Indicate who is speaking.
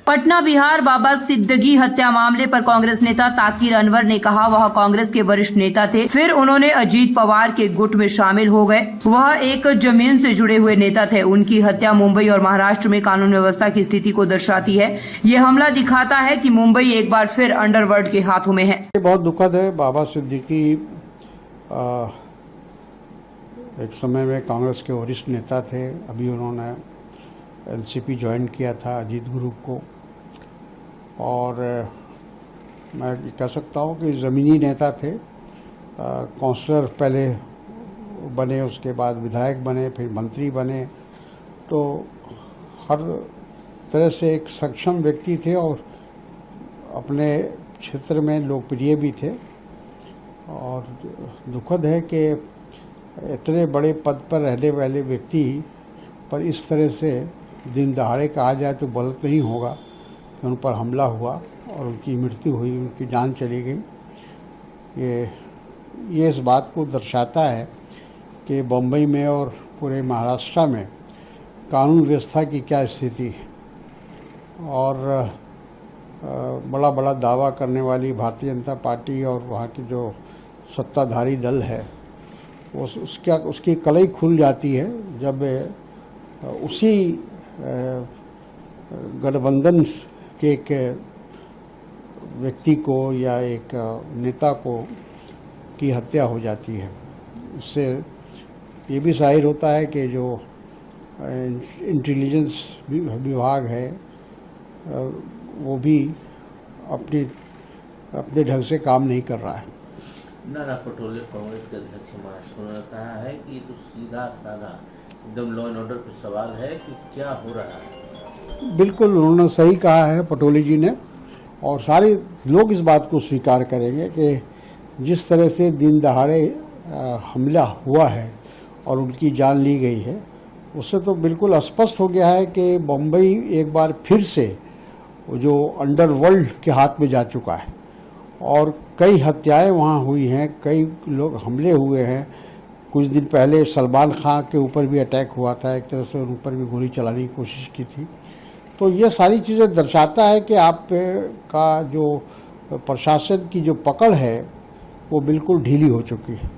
Speaker 1: पटना बिहार बाबा सिद्दगी हत्या मामले पर कांग्रेस नेता ताकिर अनवर ने कहा वह कांग्रेस के वरिष्ठ नेता थे, फिर उन्होंने अजीत पवार के गुट में शामिल हो गए। वह एक जमीन से जुड़े हुए नेता थे। उनकी हत्या मुंबई और महाराष्ट्र में कानून व्यवस्था की स्थिति को दर्शाती है। ये हमला दिखाता है कि मुंबई एक बार फिर अंडरवर्ल्ड के हाथों में है।
Speaker 2: बहुत दुखद है। बाबा सिद्दीकी एक समय में कांग्रेस के वरिष्ठ नेता थे। अभी उन्होंने एनसीपी ज्वाइन किया था अजीत ग्रुप को, और मैं कह सकता हूँ कि ज़मीनी नेता थे। काउंसलर पहले बने, उसके बाद विधायक बने, फिर मंत्री बने। तो हर तरह से एक सक्षम व्यक्ति थे और अपने क्षेत्र में लोकप्रिय भी थे। और दुखद है कि इतने बड़े पद पर रहने वाले व्यक्ति पर इस तरह से दिन दहाड़े कहा जाए तो गलत नहीं होगा कि उन पर हमला हुआ और उनकी मृत्यु हुई, उनकी जान चली गई। ये इस बात को दर्शाता है कि बम्बई में और पूरे महाराष्ट्र में कानून व्यवस्था की क्या स्थिति है। और बड़ा बड़ा दावा करने वाली भारतीय जनता पार्टी और वहाँ की जो सत्ताधारी दल है उसकी कलई खुल जाती है जब उसी गठबंधन के एक व्यक्ति को या एक नेता को की हत्या हो जाती है। इससे ये भी जाहिर होता है कि जो इंटेलिजेंस विभाग है वो भी अपने ढंग से काम नहीं कर रहा है।
Speaker 3: नाना पटोले कांग्रेस के अध्यक्ष महाराष्ट्र ने कहा है कि ये तो सीधा साधा एकदम लॉ एंड ऑर्डर पर सवाल है कि क्या हो रहा है।
Speaker 2: बिल्कुल उन्होंने सही कहा है पटोले जी ने, और सारे लोग इस बात को स्वीकार करेंगे कि जिस तरह से दिन दहाड़े हमला हुआ है और उनकी जान ली गई है, उससे तो बिल्कुल स्पष्ट हो गया है कि बम्बई एक बार फिर से जो अंडरवर्ल्ड के हाथ में जा चुका है और कई हत्याएं वहाँ हुई हैं, कई लोग हमले हुए हैं। कुछ दिन पहले सलमान खान के ऊपर भी अटैक हुआ था, एक तरह से उन ऊपर भी गोली चलाने की कोशिश की थी। तो ये सारी चीज़ें दर्शाता है कि आप का जो प्रशासन की जो पकड़ है वो बिल्कुल ढीली हो चुकी है।